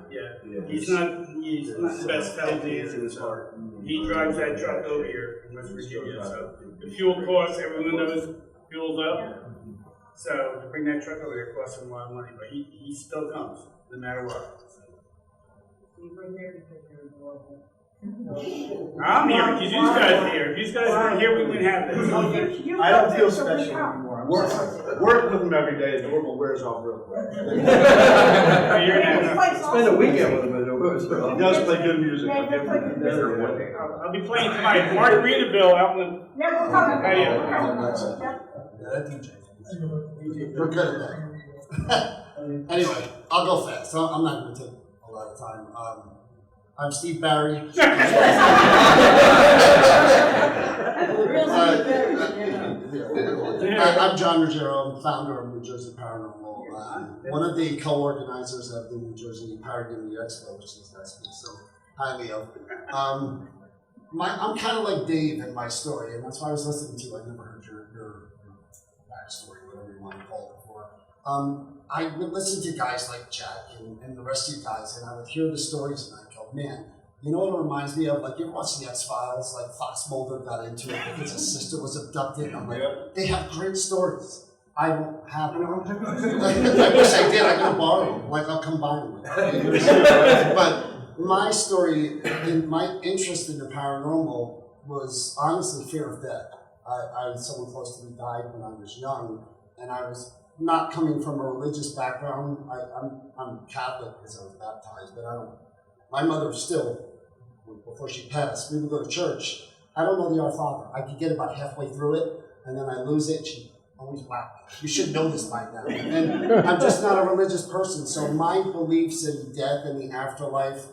He's not the best health. He drives that truck over here from West Virginia. So the fuel costs, everyone knows, fuel's up. So to bring that truck over there costs him a lot of money, but he still comes, no matter what. You were here because you're adorable. I'm here because you guys are here. If you guys weren't here, we wouldn't have this. I don't feel special anymore. Work with him every day, the normal wears off real quick. Spend a weekend with him. He does play good music. I'll be playing tonight. Margaritaville out in the patio. We're good at that. Anyway, I'll go fast. So I'm not going to take a lot of time. I'm Steve Barry. I'm John Ruggiero. I'm founder of New Jersey Paranormal. One of the co-organizers of the New Jersey Paranormal Expo, which is I speak so highly of. I'm kind of like Dave in my story, and that's why I was listening to you. I never heard your backstory, whatever you want to call it before. I would listen to guys like Jack and the rest of you guys, and I would hear the stories, and I'd go, man, you know what it reminds me of? Like, you ever watch the X-Files? Like, Fox Mulder got into it because his sister was abducted. I'm like, they have great stories. I don't have them. I wish I did. I could borrow them. Like, I'll combine them. But my story and my interest in the paranormal was honestly fear of death. Someone close to me died when I was young, and I was not coming from a religious background. I'm Catholic because I was baptized, but my mother still before she passed, we would go to church. I don't know the Our Father. I could get about halfway through it, and then I lose it. She always whacked. You should know this by now. And I'm just not a religious person, so my beliefs in death and the afterlife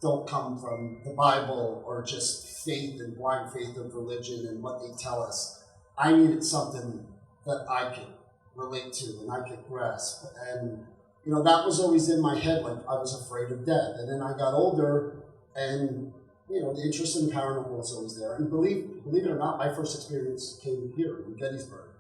don't come from the Bible or just faith and blind faith of religion and what they tell us. I needed something that I could relate to and I could grasp. And that was always in my head, like I was afraid of death. And then I got older, and the interest in paranormal was always there. And believe it or not, my first experience came here in Gettysburg.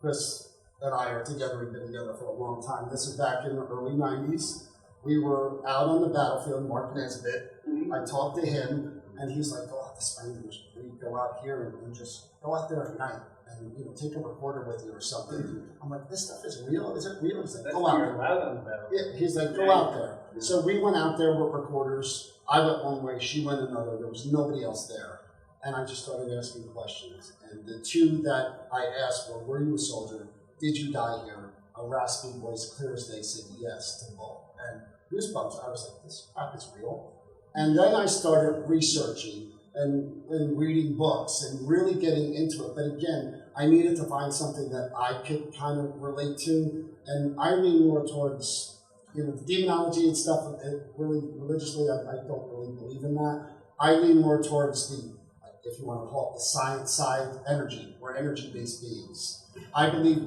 Chris and I are together, we've been together for a long time. This is back in the early 90s. We were out on the battlefield, Mark Nesbitt. I talked to him, and he's like, go out to Spanish. We go out here and just go out there at night and take a recorder with you or something. I'm like, this stuff is real? Is it real? He's like, go out there. Yeah, he's like, go out there. So we went out there with recorders. I went one way, she went another. There was nobody else there. And I just started asking questions. And the two that I asked were you a soldier? Did you die here? A raspy voice, clear as day, said yes to both. And goosebumps. I was like, this crap is real. And then I started researching and reading books and really getting into it. But again, I needed to find something that I could kind of relate to. And I lean more towards, the demonology and stuff. Really, religiously, I don't really believe in that. I lean more towards the, if you want to call it the science side, energy. We're energy-based beings. I believe,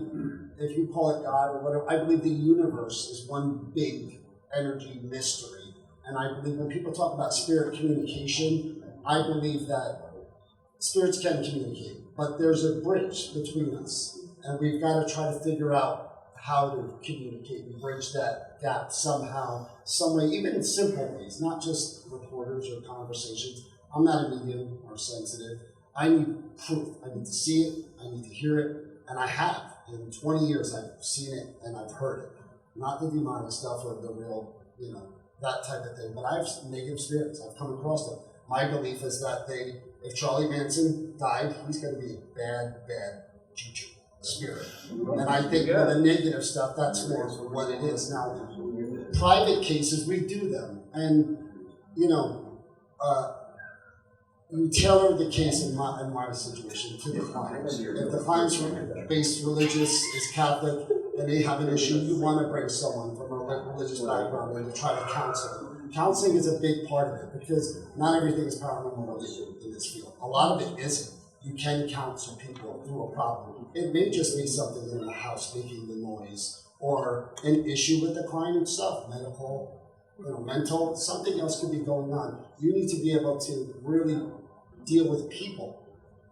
if you call it God or whatever, I believe the universe is one big energy mystery. And I believe when people talk about spirit communication, I believe that spirits can communicate, but there's a bridge between us. And we've got to try to figure out how to communicate and bridge that gap somehow, some way, even in simple ways, not just reporters or conversations. I'm not a medium or sensitive. I need proof. I need to see it. I need to hear it. And I have. In 20 years, I've seen it and I've heard it. Not the demonic stuff or the real, that type of thing. But I've negative spirits. I've come across them. My belief is that if Charlie Manson died, he's going to be a bad, bad juju spirit. And I think with the negative stuff, that's more what it is. Now, private cases, we do them. And, you tailor the case in my situation to the client. If the client's based religious, is Catholic, and they have an issue, you want to bring someone from a religious background in to try to counsel them. Counseling is a big part of it because not everything is paranormal in this field. A lot of it isn't. You can counsel people through a problem. It may just be something in the house making the noise, or an issue with the client itself, medical, mental, something else could be going on. You need to be able to really deal with people,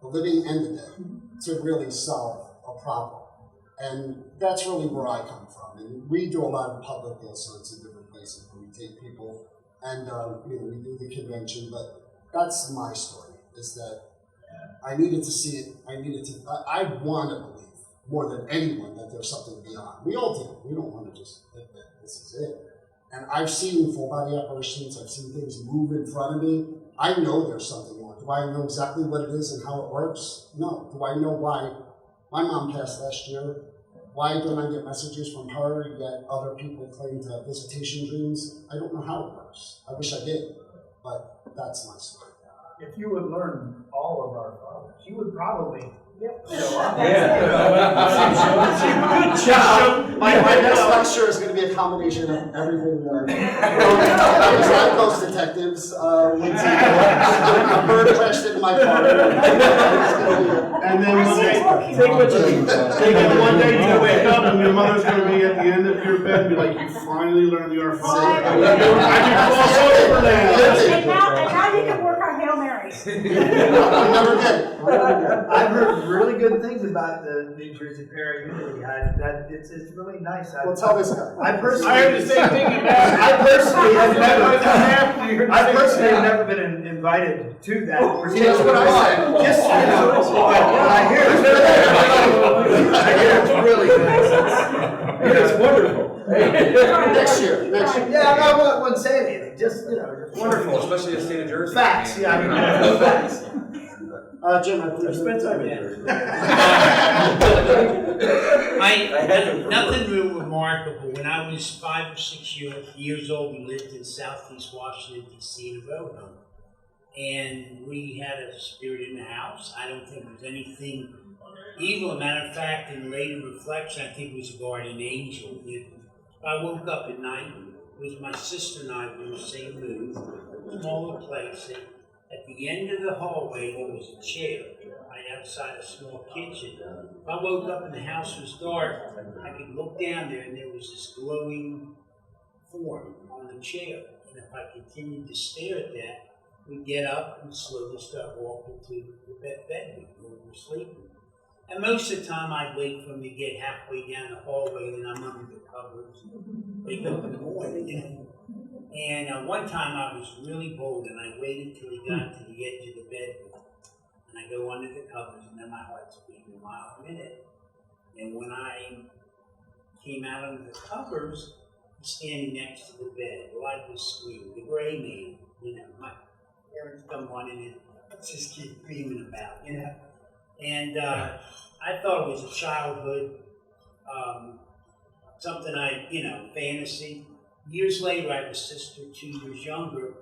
the living and the dead, to really solve a problem. And that's really where I come from. And we do a lot of public assaults in different places where we take people and we do the convention, but that's my story, is that I needed to see it, I want to believe more than anyone that there's something beyond. We all do. We don't want to just think that this is it. And I've seen full body apparitions, I've seen things move in front of me. I know there's something more. Do I know exactly what it is and how it works? No. Do I know why? My mom passed last year. Why don't I get messages from her, yet other people claim to have visitation dreams? I don't know how it works. I wish I did, but that's my story. If you would learn all of our fathers, you would probably show up. Good job. My next lecture is going to be a combination of everything that I ghost detectives. A bird crashed into my car. And then one day, take it one day you wake up and your mother's going to be at the end of your bed and be like, you finally learned the art form. And now you can work on Hail Marys. I never did. I've heard really good things about the New Jersey Paranormal. It's really nice. Well, tell this guy. I personally heard the same thing about I personally have never been invited to that. That's what I said. I hear it's really nice. It's wonderful. Next year. Yeah, I wouldn't say anything. Just it's Wonderful, especially the state of Jersey. facts. Yeah, I mean, facts. Jim, I spent time in. Nothing real remarkable. When I was 5 or 6 years old, we lived in Southeast Washington, D.C. in a road home. and we had a spirit in the house. I don't think there's anything evil. As a matter of fact, in later reflection, I think it was a guardian angel. I woke up at night, it was my sister and I were in the same room, smaller place. At the end of the hallway, there was a chair right outside a small kitchen. If I woke up and the house was dark, I could look down there and there was this glowing form on the chair. And if I continued to stare at that, we'd get up and slowly start walking to the bedroom where we were sleeping. And most of the time I'd wait for him to get halfway down the hallway and I'm under the covers and wake up in the morning, you know. And one time I was really bold and I waited till he got to the edge of the bedroom. And I go under the covers and then my heart's beating a mile a minute. And when I came out under the covers, he's standing next to the bed. Well, I just screamed, the gray man, you know, my parents come running in, just keep dreaming about, you know. And I thought it was a childhood, something fantasy. Years later, I have a sister 2 years younger,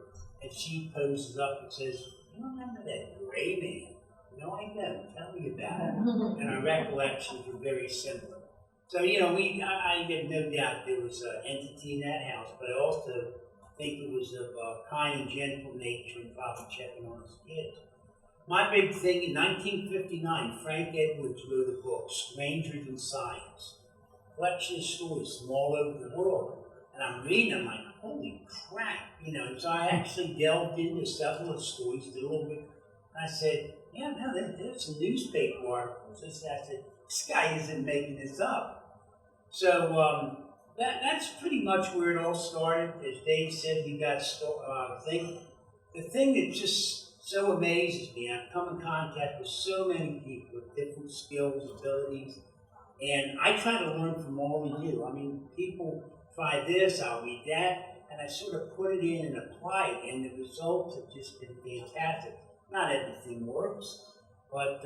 and she poses up and says, "You remember that gray man?" "No, I don't. Tell me about it." And our recollections were very similar. So, you know, I have no doubt there was an entity in that house, but I also think it was of a kind and gentle nature and probably checking on his kids. My big thing, in 1959, Frank Edwards wrote a book, Strangers in Science, collection of stories from all over the world. And I'm reading them like, holy crap, you know. So I actually delved into several of the stories, did a little bit. And I said, yeah, no, there's some newspaper articles. I said, this guy isn't making this up. So that's pretty much where it all started. As Dave said, we got the thing that just so amazes me, I've come in contact with so many people with different skills, abilities, and I try to learn from all of you. I mean, people try this, I'll read that, and I sort of put it in and apply it, and the results have just been fantastic. Not everything works, but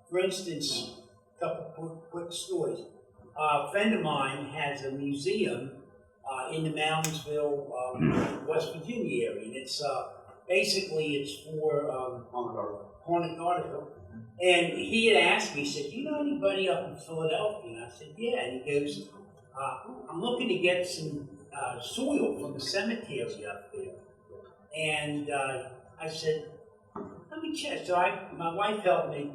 for instance, a couple quick stories. A friend of mine has a museum in the Moundsville, West Virginia area, and it's basically it's for haunted article. And he had asked me, he said, "Do you know anybody up in Philadelphia?" And I said, "Yeah." And he goes, "I'm looking to get some soil from the cemetery up there." And I said, "Let me check." So my wife helped me.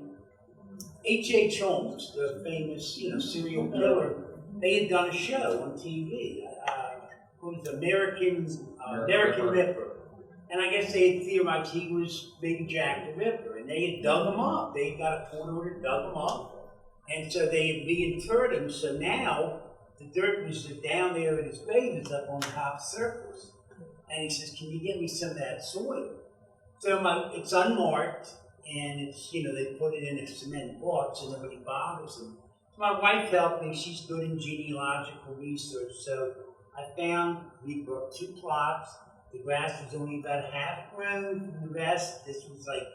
H.H. Holmes, the famous, serial killer, they had done a show on TV. It was American Ripper. And I guess they had theorized he was maybe Jack the Ripper. And they had dug him up. They got a court order, dug him up. And so they had reinterred him. So now the dirt was down there at his grave is up on top surface. And he says, "Can you get me some of that soil?" So it's unmarked. And it's, they put it in a cement box so nobody bothers them. So my wife helped me. She's good in genealogical research. So we brought 2 plots. The grass was only about half grown from the rest. This was like,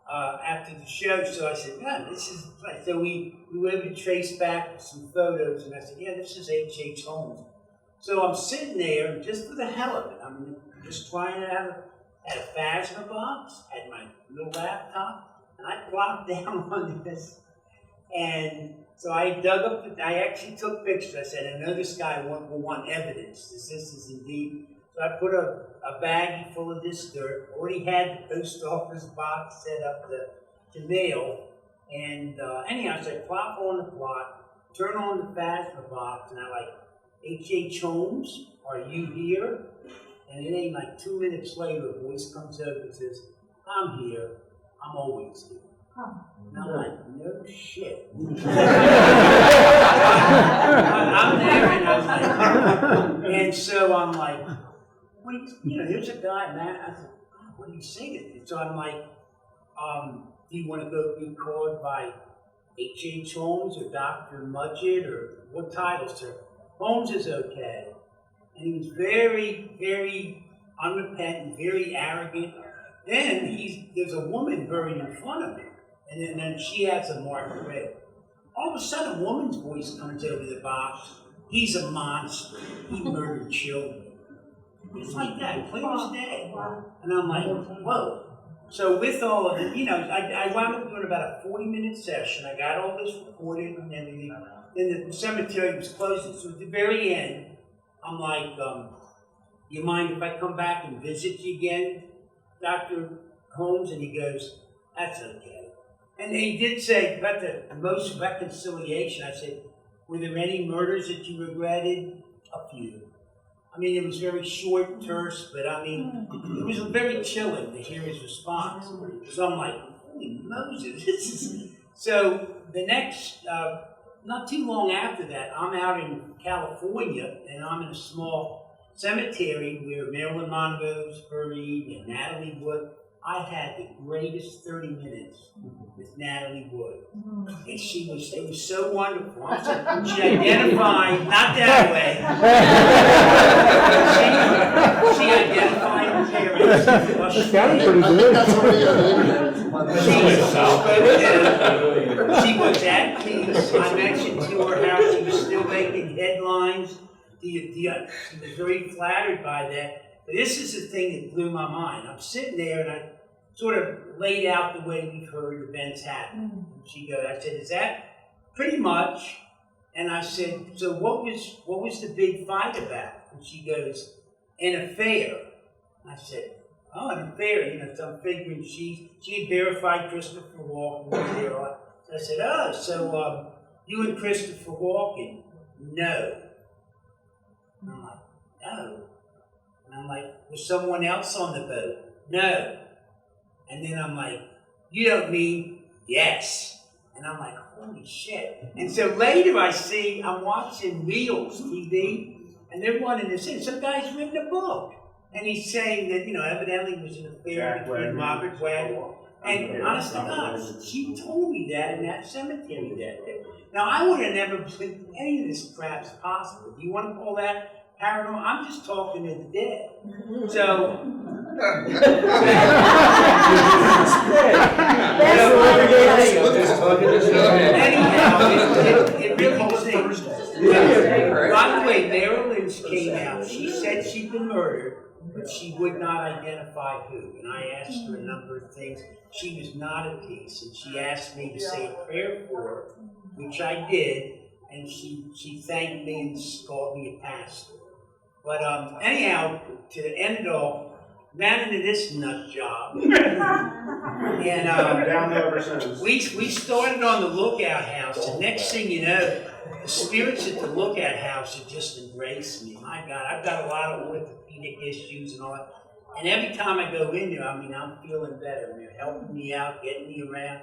after the show. So I said, "Yeah, this is right." So we were able to trace back some photos. And I said, "Yeah, this is H.H. Holmes." So I'm sitting there just for the hell of it. I'm just trying to had a FASMA box, had my little laptop, and I plopped down on this. And so I dug up, I actually took pictures. I said, "I know this guy will want evidence. This is indeed." So I put a baggie full of this dirt, already had the post office box set up to mail. And anyhow, so I plop on the plot, turn on the FASMA box, and I "H.H. Holmes, are you here?" And it ain't like 2 minutes later, a voice comes over and says, "I'm here. I'm always here." And I'm like, no shit. I'm there, and I'm like, and so I'm like, here's a guy, man. I said, "What are you singing?" And so I'm like, "Do you want to go be called by H.H. Holmes or Dr. Mudgett or what title, sir?" "Holmes is okay." And he was very, very unrepentant, very arrogant. Then there's a woman buried in front of him, and then she has a marked red. All of a sudden, a woman's voice comes over the box. "He's a monster. He murdered children." Just like that, clear as day. And I'm like, whoa. So with all of it, I wound up doing about a 40-minute session. I got all this recorded and everything. Then the cemetery was closing. So at the very end, I'm like, you mind if I come back and visit you again, Dr. Holmes? And he goes, that's okay. And he did say, about the most reconciliation, I said, were there any murders that you regretted? A few. I mean, it was very short and terse, but I mean, it was very chilling to hear his response. So I'm like, holy Moses, this is... So the next, not too long after that, I'm out in California, and I'm in a small cemetery where Marilyn Monroe's buried and Natalie Wood. I had the greatest 30 minutes with Natalie Wood. And it was so wonderful. She identified, not that way. She identified her parents. She sounded pretty good. That's already on the internet. She was at peace. I mentioned to her how she was still making headlines. She was very flattered by that. But this is the thing that blew my mind. I'm sitting there and I sort of laid out the way we've heard events happen. And she goes, I said, is that pretty much? And I said, so what was the big fight about? And she goes, an affair. And I said, oh, an affair, so I'm figuring she had verified Christopher Walken was there. I said, oh, so you and Christopher Walken? No. And I'm like, no. And I'm like, was someone else on the boat? No. And then I'm like, you don't mean yes. And I'm like, holy shit. And so later I'm watching Wheels TV, and they're wanting to say, some guy's written a book. And he's saying that, evidently it was an affair between Margaret Wagner. And honest to God, she told me that in that cemetery that day. Now, I would have never believed any of this crap's possible. Do you want to call that paranormal? I'm just talking to the dead. So... It really changed. By the way, Marilyn came out. She said she'd been murdered, but she would not identify who. And I asked her a number of things. She was not at peace, and she asked me to say a prayer for her, which I did, and she thanked me and called me a pastor. But anyhow, to end it all, ran into this nut job. And down there ever since. We started on the lookout house, and next thing you know, the spirits at the lookout house have just embraced me. My God, I've got a lot of orthopedic issues and all that. And every time I go in there, I'm feeling better. They're helping me out, getting me around,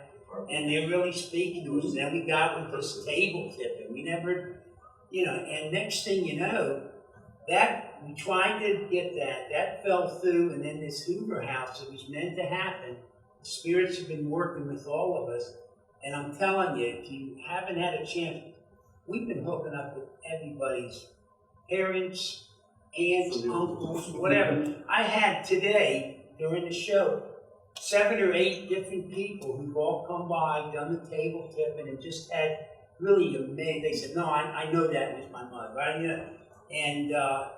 and they're really speaking to us. Then we got with this table tip, and we never, and next thing you know, that we tried to get that fell through, and then this Hoover house, it was meant to happen. The spirits have been working with all of us, and I'm telling you, if you haven't had a chance, we've been hooking up with everybody's parents, aunts, uncles, whatever. I had today, during the show, 7 or 8 different people who've all come by, done the table tipping, and just had really amazing. They said, no, I know that was my mother, right? And I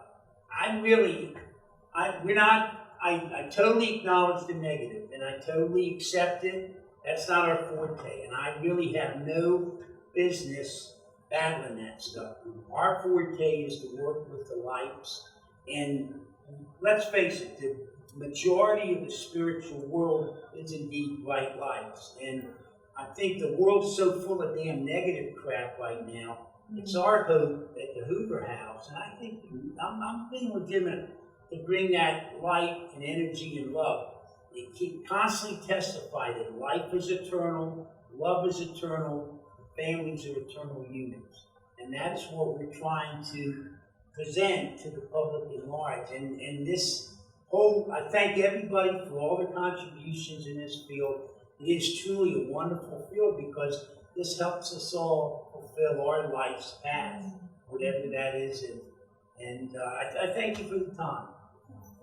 totally acknowledge the negative, and I totally accept it. That's not our forte, and I really have no business battling that stuff. Our forte is to work with the lights, and let's face it, the majority of the spiritual world is indeed bright lights, and I think the world's so full of damn negative crap right now. It's our hope at the Hoover House, and I think I'm being legitimate to bring that light and energy and love. They keep constantly testify that life is eternal, love is eternal, families are eternal units. And that's what we're trying to present to the public at large. And this whole, I thank everybody for all their contributions in this field. It is truly a wonderful field because this helps us all fulfill our life's path, whatever that is. And I thank you for the time.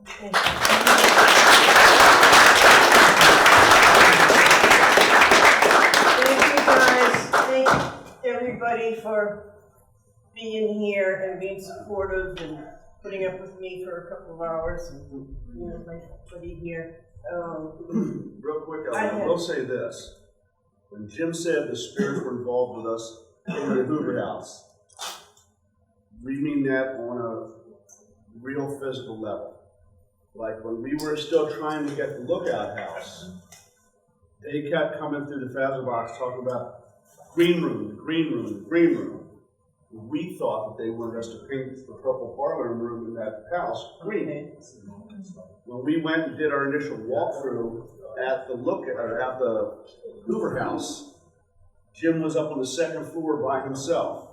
Thank you guys. Thank everybody for being here and being supportive and putting up with me for a couple of hours and, my buddy here. Real quick, I I will say this. When Jim said the spirits were involved with us in the Hoover House, we mean that on a real physical level. Like when we were still trying to get the Lookout House, they kept coming through the Fazzer box talking about green room, green room, green room. We thought that they wanted us to paint the purple parlor room in that house green. When we went and did our initial walkthrough at the Hoover House, Jim was up on the second floor by himself.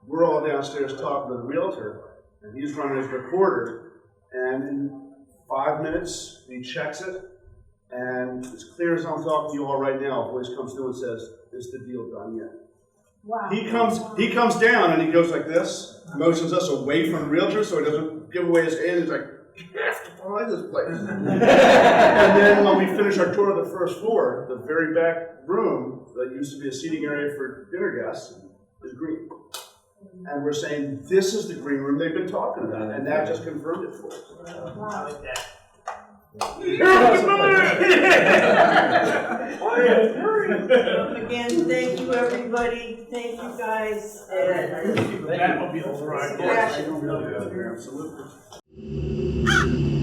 We're all downstairs talking to the realtor, and he's running his recorder, and in 5 minutes, he checks it, and as clear as I'm talking to you all right now, a voice comes through and says, "Is the deal done yet?" Wow. He comes down and he goes like this, motions us away from the realtor so he doesn't give away his hand. He's like, "You have to buy this place." And then when we finish our tour of the first floor, the very back room that used to be a seating area for dinner guests is green. And we're saying, this is the green room they've been talking about, and that just confirmed it for us. I like that. Again, thank you everybody, thank you guys, and That will be the Friday. Sebastian. Absolutely.